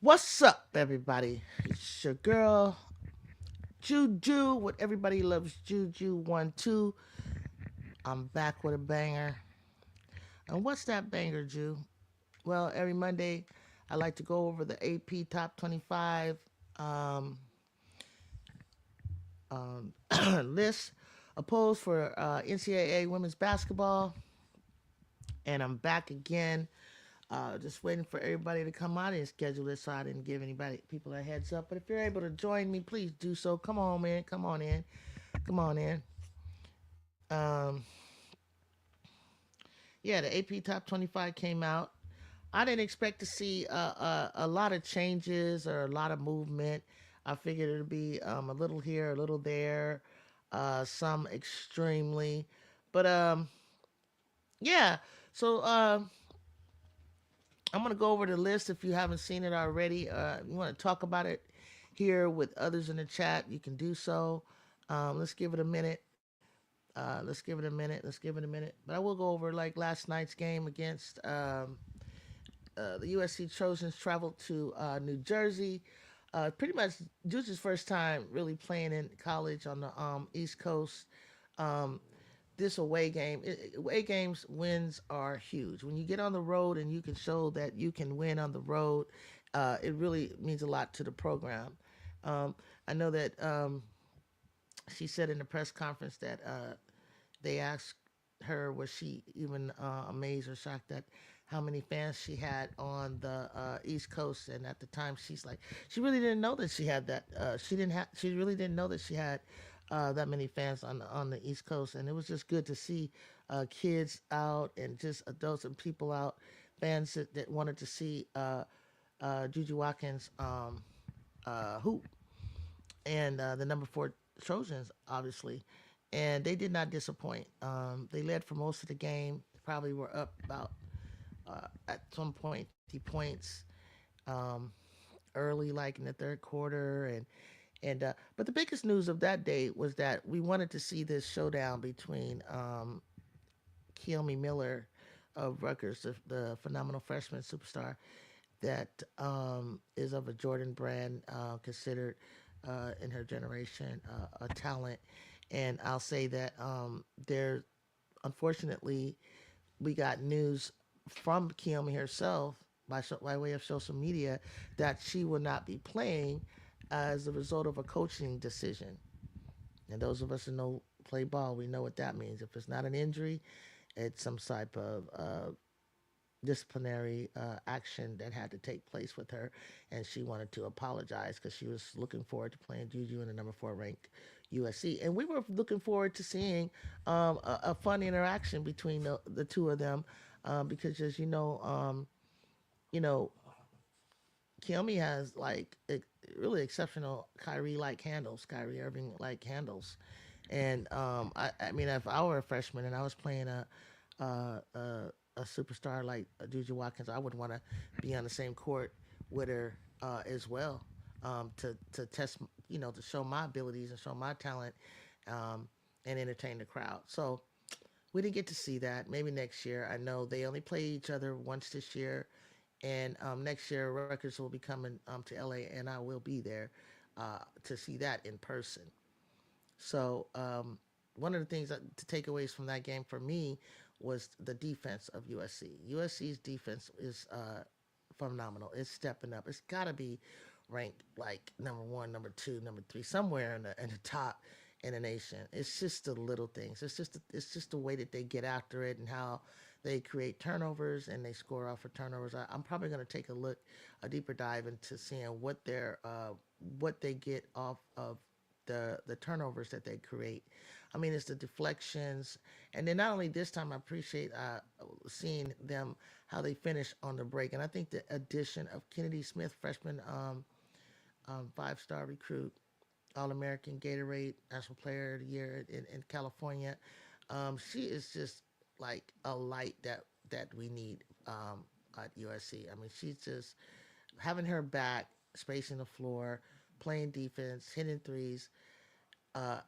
What's up, everybody? It's your girl Juju with Everybody Loves Juju12. I'm back with a banger. And what's that banger, Ju? Well, every Monday I like to go over the AP Top 25 um, um, list opposed for NCAAW women's basketball. And I'm back again. Just waiting for everybody to come out and schedule it, so I didn't give people a heads up. But if you're able to join me, please do so. Come on, man. Come on in. Come on in. Um, yeah, the AP Top 25 came out. I didn't expect to see a lot of changes or a lot of movement. I figured it'd be a little here, a little there, some extremely. But yeah, so I'm going to go over the list if you haven't seen it already. You want to talk about it here with others in the chat, you can do so. Let's give it a minute. Let's give it a minute. Let's give it a minute. But I will go over like last night's game against the USC Trojans traveled to New Jersey. Pretty much Juice's first time really playing in college on the East Coast. Um, this away games wins are huge. When you get on the road and you can show that you can win on the road, it really means a lot to the program. Um, I know that she said in the press conference that they asked her, was she even amazed or shocked at how many fans she had on the East Coast? And at the time, she's like, she really didn't know that she had that. She really didn't know that she had that many fans on the East Coast, and it was just good to see kids out and just adults and people out, fans that wanted to see Juju Watkins hoop and the number 4 Trojans, obviously. And they did not disappoint. They led for most of the game. Probably were up about at some point 50 points um, early, like in the third quarter, and but the biggest news of that day was that we wanted to see this showdown between Keomi Miller of Rutgers, the phenomenal freshman superstar that is of a Jordan brand, considered in her generation a talent. And I'll say that there, unfortunately, we got news from Kiyomi herself by way of social media that she will not be playing as a result of a coaching decision. And those of us who know play ball, we know what that means. If it's not an injury, it's some type of disciplinary action that had to take place with her, and she wanted to apologize because she was looking forward to playing Juju in the number 4 ranked USC, and we were looking forward to seeing a fun interaction between the two of them, because as you know, Kiyomi has like really exceptional Kyrie Irving like handles, and I mean, if I were a freshman and I was playing a, a a superstar like Juju Watkins, I would want to be on the same court with her as well, to test, to show my abilities and show my talent, um, and entertain the crowd. So we didn't get to see that. Maybe next year. I know they only play each other once this year, and next year Rutgers will be coming to LA, and I will be there to see that in person. So one of the things to takeaways from that game for me was the defense of USC. USC's defense is phenomenal. It's stepping up. It's got to be ranked like number 1, number 2, number 3, somewhere in the top in the nation. It's just the little things. It's just the way that they get after it and how They create turnovers and they score off of turnovers. I'm probably going to take a deeper dive into seeing what they get off of the turnovers that they create. I mean, it's the deflections, and then not only this time, I appreciate seeing them how they finish on the break, and I think the addition of Kennedy Smith, freshman, 5-star recruit, All American Gatorade National Player of the Year in California. She is just like a light that we need at USC. I mean, she's just having her back, spacing the floor, playing defense, hitting threes. I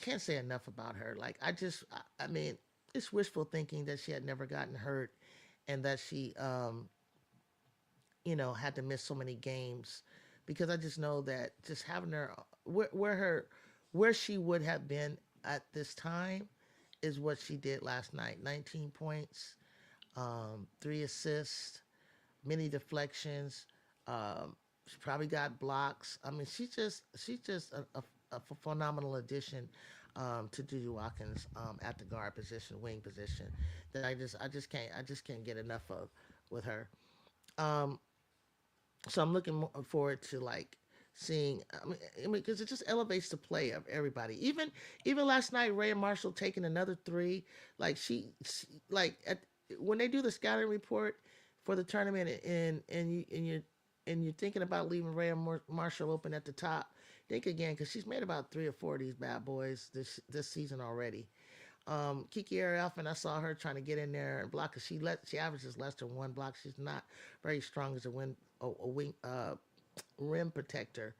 can't say enough about her. Like I mean, it's wishful thinking that she had never gotten hurt, and that she had to miss so many games, because I just know that just having her where she would have been at this time is what she did last night. 19 points, 3 assists, many deflections. She probably got blocks. I mean, she's just a phenomenal addition to Juju Watkins at the guard position, wing position, that I just can't get enough of with her. Um, so I'm looking forward to like seeing. Because it just elevates the play of everybody. Even last night, Ray Marshall taking another three. Like when they do the scouting report for the tournament, and you're thinking about leaving Ray Marshall open at the top. Think again, because she's made about 3 or 4 of these bad boys this season already. Kiki Arielfin, I saw her trying to get in there and block. Cause she averages less than 1 block. She's not very strong as a wing rim protector.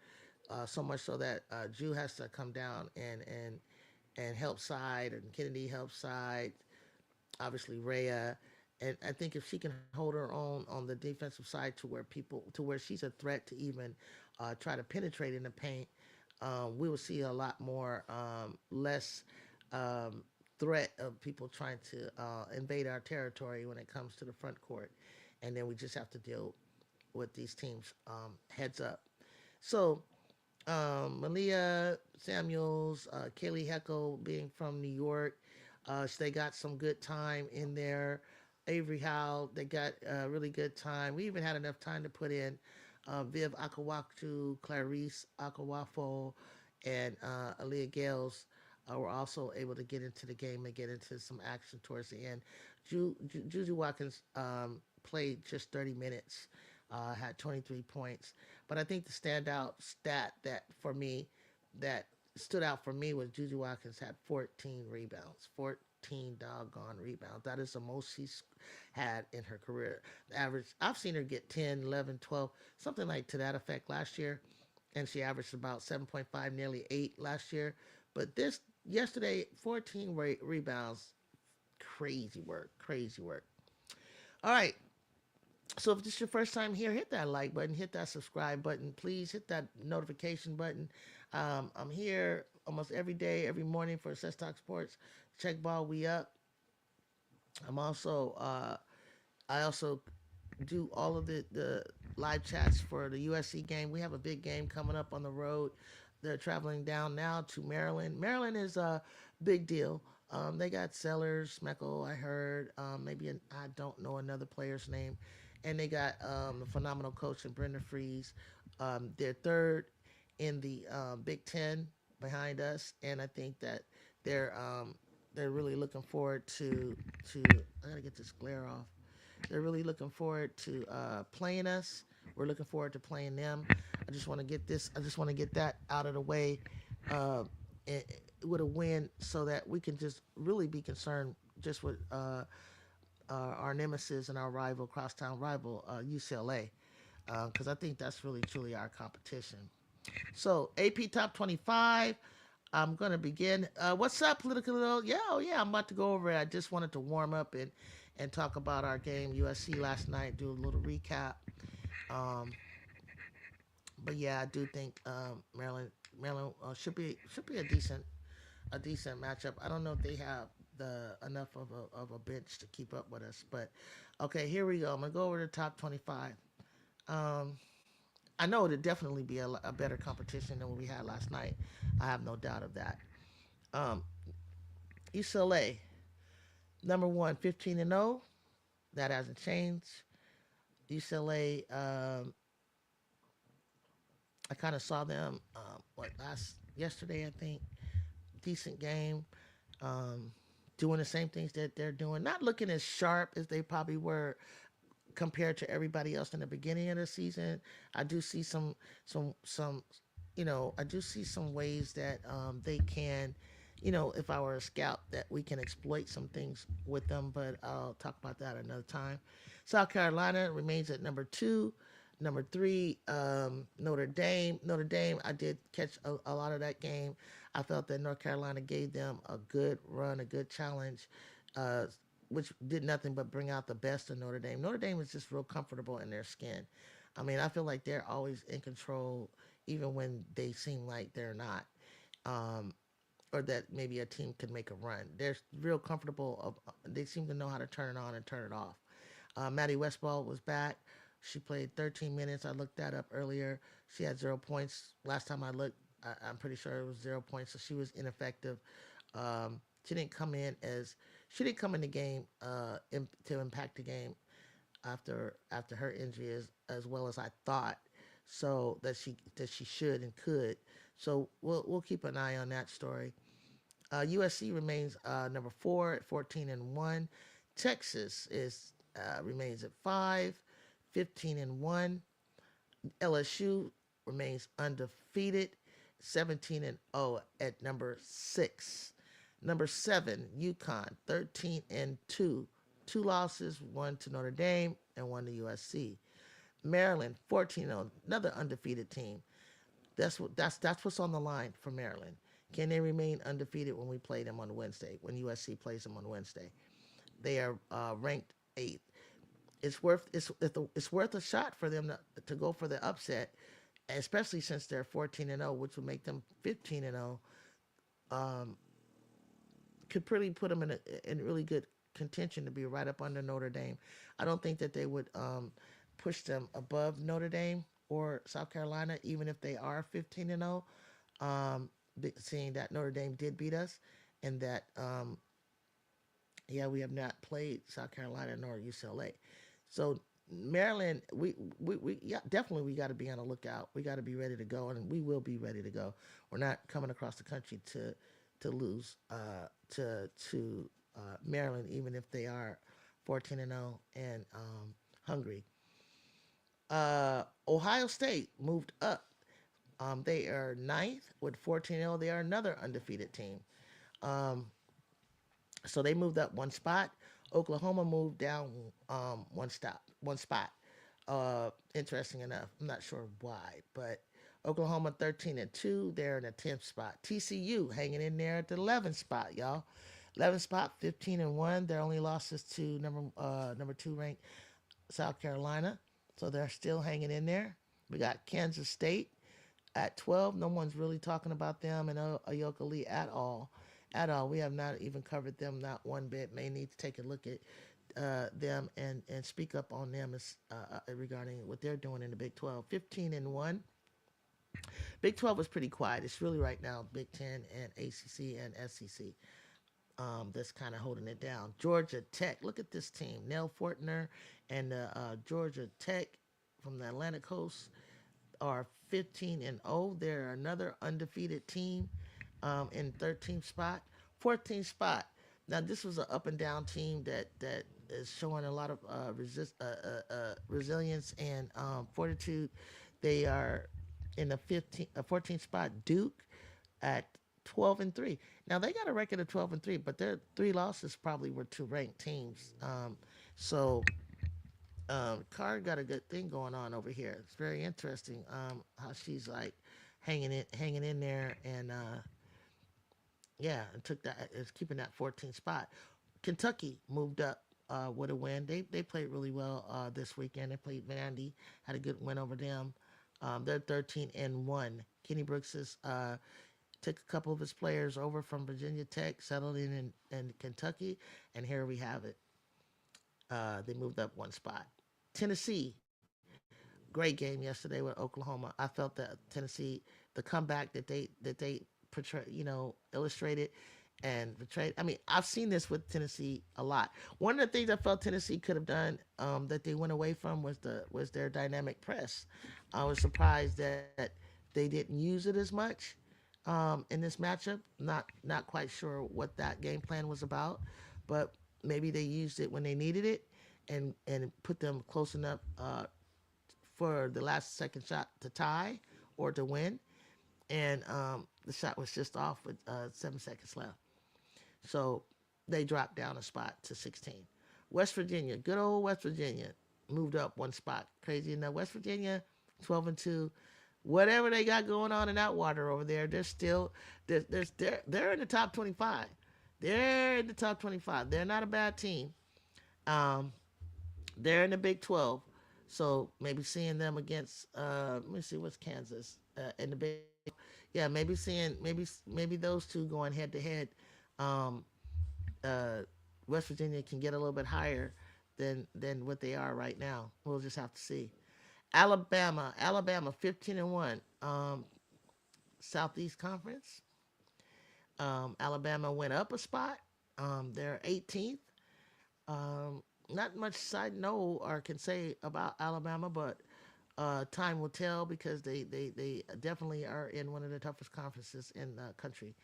So much so that Jew has to come down and help side, and Kennedy help side. Obviously Rhea. And I think if she can hold her own on the defensive side to where she's a threat to even try to penetrate in the paint, we will see a lot more less um, threat of people trying to invade our territory when it comes to the front court, and then we just have to deal with these teams heads up. So Malia Samuels, Kaylee Heckel being from New York, so they got some good time in there. Avery Howe, they got really good time. We even had enough time to put in Viv Akawaktu, Clarice Akawafo, and Aaliyah Gales were also able to get into the game and get into some action towards the end. Juju Watkins played just 30 minutes, had 23 points. But I think the standout stat that stood out for me was Juju Watkins had 14 rebounds. 14 doggone rebounds. That is the most she's had in her career. The average, I've seen her get 10, 11, 12, something like to that effect last year. And she averaged about 7.5, nearly 8 last year. But yesterday, 14 rebounds. Crazy work. Crazy work. All right. So if this is your first time here, hit that like button, hit that subscribe button. Please hit that notification button. I'm here almost every day, every morning for Assess Talk Sports. Check ball, we up. I'm also I also do all of the live chats for the USC game. We have a big game coming up on the road. They're traveling down now to Maryland. Maryland is a big deal. They got Sellers, Smeckel, I heard. I don't know another player's name. And they got a phenomenal coach in Brenda Freeze. They're third in the Big Ten behind us, and I think that they're um, they're really looking forward to. I gotta get this glare off. They're really looking forward to playing us. We're looking forward to playing them. I just want to get this. I just want to get that out of the way uh, eh, with a win, so that we can just really be concerned just with our nemesis and our rival, crosstown rival, UCLA, because I think that's really truly our competition. So AP Top 25. I'm gonna begin. What's up, political? Yeah, oh yeah, I'm about to go over it. I just wanted to warm up and talk about our game USC last night. Do a little recap. Um, but yeah, I do think Maryland should be a decent matchup. I don't know if they have the enough of a bench to keep up with us, but okay, here we go. I'm gonna go over the top 25. Um, I know it'll definitely be a better competition than what we had last night. I have no doubt of that. Um, UCLA, number one, 15 and 0. That hasn't changed. UCLA, I kind of saw them, yesterday, I think. Decent game. Um, doing the same things that they're doing. Not looking as sharp as they probably were compared to everybody else in the beginning of the season. I do see some I do see some ways that they can, if I were a scout, that we can exploit some things with them. But I'll talk about that another time. South Carolina remains at number two. Number three, Notre Dame. Notre Dame, I did catch a lot of that game. I felt that North Carolina gave them a good run, a good challenge, uh, which did nothing but bring out the best of Notre Dame. Notre Dame is just real comfortable in their skin. I mean, I feel like they're always in control, even when they seem like they're not, um, or that maybe a team could make a run. They're real comfortable. They seem to know how to turn it on and turn it off. Maddie Westball was back. She played 13 minutes. I looked that up earlier. She had 0 points. Last time I looked, I'm pretty sure it was 0 points. So she was ineffective. She didn't come in as she didn't come in the game to impact the game after her injury as well as I thought. So that she should and could. So we'll keep an eye on that story. USC remains number four at 14-1. Texas is remains at 15-1. LSU remains undefeated, 17-0 at number six. Number seven, UConn, 13-2. Two losses, one to Notre Dame and one to USC. Maryland, 14-0, another undefeated team. That's what's on the line for Maryland. Can they remain undefeated when we play them on Wednesday? When USC plays them on Wednesday, they are ranked eighth. It's worth a shot for them to go for the upset, especially since they're 14-0, which would make them 15-0. Um, could really put them in really good contention to be right up under Notre Dame. I don't think that they would push them above Notre Dame or South Carolina, even if they are 15-0. Seeing that Notre Dame did beat us, and that yeah, we have not played South Carolina nor UCLA. So Maryland, we yeah, definitely we got to be on the lookout. We got to be ready to go, and we will be ready to go. We're not coming across the country to lose to Maryland, even if they are 14-0 and hungry. Ohio State moved up. They are ninth with 14-0. They are another undefeated team. Um, so they moved up one spot. Oklahoma moved down one spot. Interesting enough, I'm not sure why, but Oklahoma 13-2. They're in the 10th spot. TCU hanging in there at the 11th spot, y'all. 11th spot, 15-1. Their only losses to number two ranked South Carolina, so they're still hanging in there. We got Kansas State at 12. No one's really talking about them and Ayoka Lee at all. At all. We have not even covered them, not one bit. May need to take a look at them and speak up on them regarding what they're doing in the Big 12. 15-1. Big 12 is pretty quiet. It's really right now Big 10 and ACC and SEC that's kind of holding it down. Georgia Tech. Look at this team. Nell Fortner and Georgia Tech from the Atlantic Coast are 15-0. They're another undefeated team in 13th spot. 14th spot. Now this was an up and down team that is showing a lot of resilience and fortitude. They are in the 14th spot. Duke at 12-3. Now they got a record of 12-3, but their three losses probably were to ranked teams. So Card got a good thing going on over here. It's very interesting how she's like hanging in there, and yeah, and took that is keeping that 14th spot. Kentucky moved up with a win. They played really well this weekend. They played Vandy, had a good win over them. They're 13-1. Kenny Brooks took a couple of his players over from Virginia Tech, settled in Kentucky, and here we have it. They moved up one spot. Tennessee, great game yesterday with Oklahoma. I felt that Tennessee, the comeback that they portray, illustrated, and betrayed. I mean, I've seen this with Tennessee a lot. One of the things I felt Tennessee could have done that they went away from was their dynamic press. I was surprised that they didn't use it as much in this matchup. Not quite sure what that game plan was about, but maybe they used it when they needed it, and put them close enough for the last second shot to tie or to win. And the shot was just off with 7 seconds left. So they dropped down a spot to 16. West Virginia, good old West Virginia, moved up one spot. Crazy enough. West Virginia, 12-2. Whatever they got going on in that water over there, they're still they're in the top 25. They're in the top 25. They're not a bad team. Um, they're in the Big 12. So maybe seeing them against let me see what's Kansas in the Big 12. Yeah, maybe seeing maybe those two going head to head. Um, uh, West Virginia can get a little bit higher than what they are right now. We'll just have to see. Alabama 15-1. Southeast Conference. Alabama went up a spot. They're 18th. Not much I know or can say about Alabama, but time will tell because they definitely are in one of the toughest conferences in the country.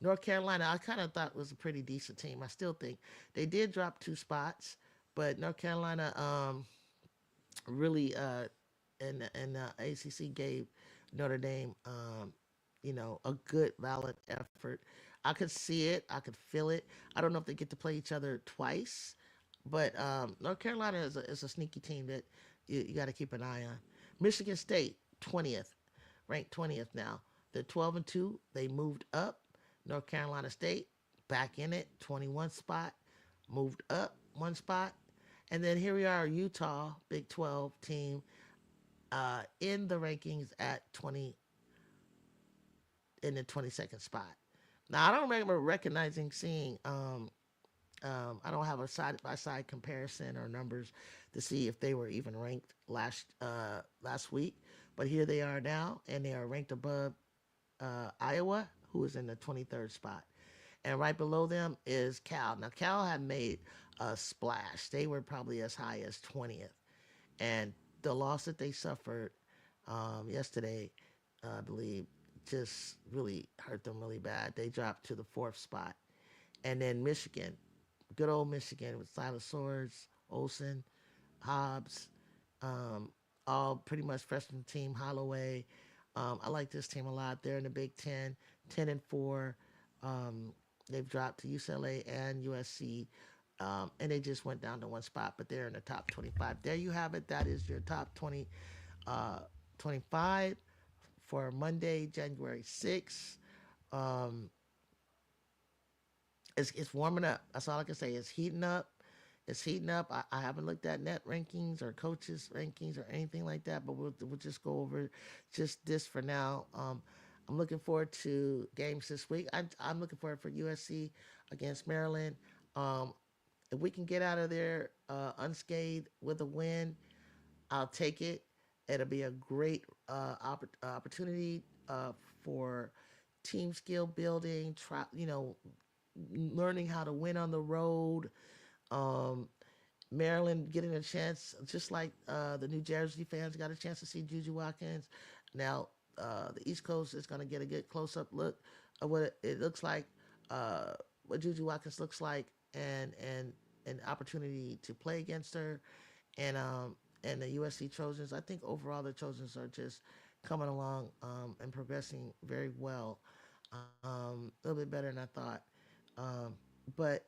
North Carolina, I kind of thought was a pretty decent team. I still think they did drop 2 spots, but North Carolina really and ACC gave Notre Dame a good valid effort. I could see it, I could feel it. I don't know if they get to play each other twice, but North Carolina is a sneaky team that you got to keep an eye on. Michigan State 20th, ranked 20th now. They're 12-2. They moved up. North Carolina State back in it, 21 spot, moved up 1 spot. And then here we are, Utah, Big 12 team, in the rankings at 20 in the 22nd spot. Now I don't remember recognizing seeing. I don't have a side by side comparison or numbers to see if they were even ranked last week, but here they are now, and they are ranked above Iowa, who is in the 23rd spot. And right below them is Cal. Now, Cal had made a splash. They were probably as high as 20th. And the loss that they suffered yesterday, I believe, just really hurt them really bad. They dropped to the 4th spot. And then Michigan, good old Michigan with Silas Swords, Olsen, Hobbs, um, all pretty much freshman team, Holloway. I like this team a lot. They're in the Big Ten, 10-4. Um, they've dropped to UCLA and USC, and they just went down to 1 spot, but they're in the top 25. There you have it. That is your top 20, uh, 25 for Monday, January 6th. Um, it's warming up. That's all I can say. It's heating up. It's heating up. I haven't looked at net rankings or coaches rankings or anything like that, but we'll just go over just this for now. I'm looking forward to games this week. I'm looking forward for USC against Maryland. Um, if we can get out of there unscathed with a win, I'll take it. It'll be a great opportunity for team skill building. Learning how to win on the road. Um, Maryland getting a chance, just like the New Jersey fans got a chance to see Juju Watkins. Now, the East Coast is going to get a good close up look of what it looks like, uh, what Juju Watkins looks like, and an opportunity to play against her. And the USC Trojans, I think overall the Trojans are just coming along and progressing very well, a little bit better than I thought. But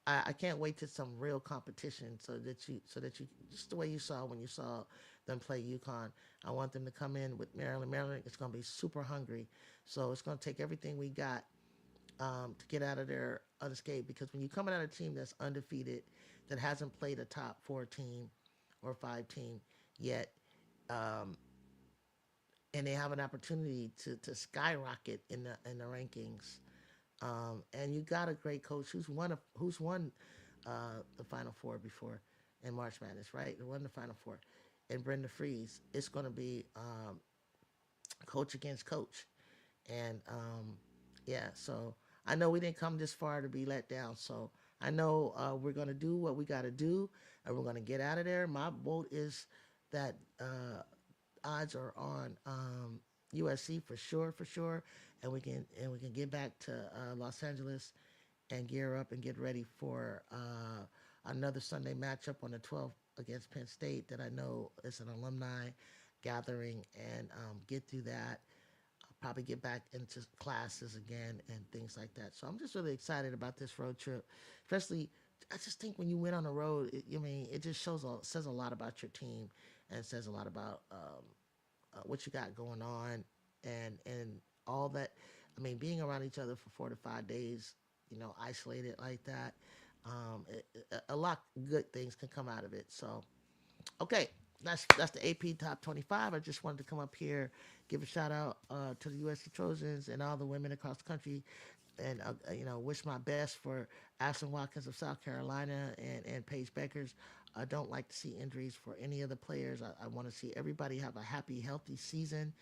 I can't wait to some real competition so that you just the way you saw when you saw them play UConn. I want them to come in with Maryland. Maryland is going to be super hungry, so it's going to take everything we got to get out of there unscathed. Because when you're coming out of a team that's undefeated, that hasn't played a top 4 team or 5 team yet, um, and they have an opportunity to skyrocket in the rankings. And you got a great coach who's won the Final Four before in March Madness, right? Who won the Final Four, and Brenda Freeze. It's going to be coach against coach, and yeah. So I know we didn't come this far to be let down. So I know we're going to do what we got to do, and we're going to get out of there. My vote is that odds are on USC for sure, and we can get back to Los Angeles and gear up and get ready for another Sunday matchup on the 12th against Penn State that I know is an alumni gathering, and get through that. I'll probably get back into classes again and things like that. So I'm just really excited about this road trip, especially. I just think when you went on the road, it just says a lot about your team, and it says a lot about what you got going on, and all that. I mean, being around each other for 4 to 5 days, isolated like that, a lot of good things can come out of it. So, okay, that's the AP Top 25. I just wanted to come up here, give a shout out to the USC Trojans and all the women across the country, and wish my best for Ashton Watkins of South Carolina and Paige Beckers. I don't like to see injuries for any of the players. I want to see everybody have a happy, healthy season.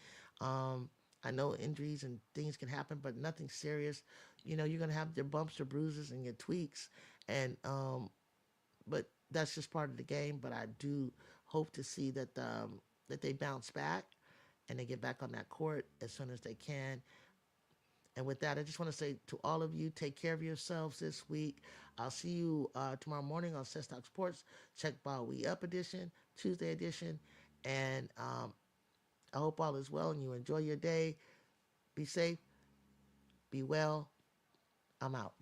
I know injuries and things can happen, but nothing serious. You're gonna have your bumps, your bruises, and your tweaks, and but that's just part of the game. But I do hope to see that they bounce back and they get back on that court as soon as they can. And with that, I just want to say to all of you, take care of yourselves this week. I'll see you tomorrow morning on Set Stock Sports. Check Ball We Up edition, Tuesday edition. And I hope all is well and you enjoy your day. Be safe. Be well. I'm out.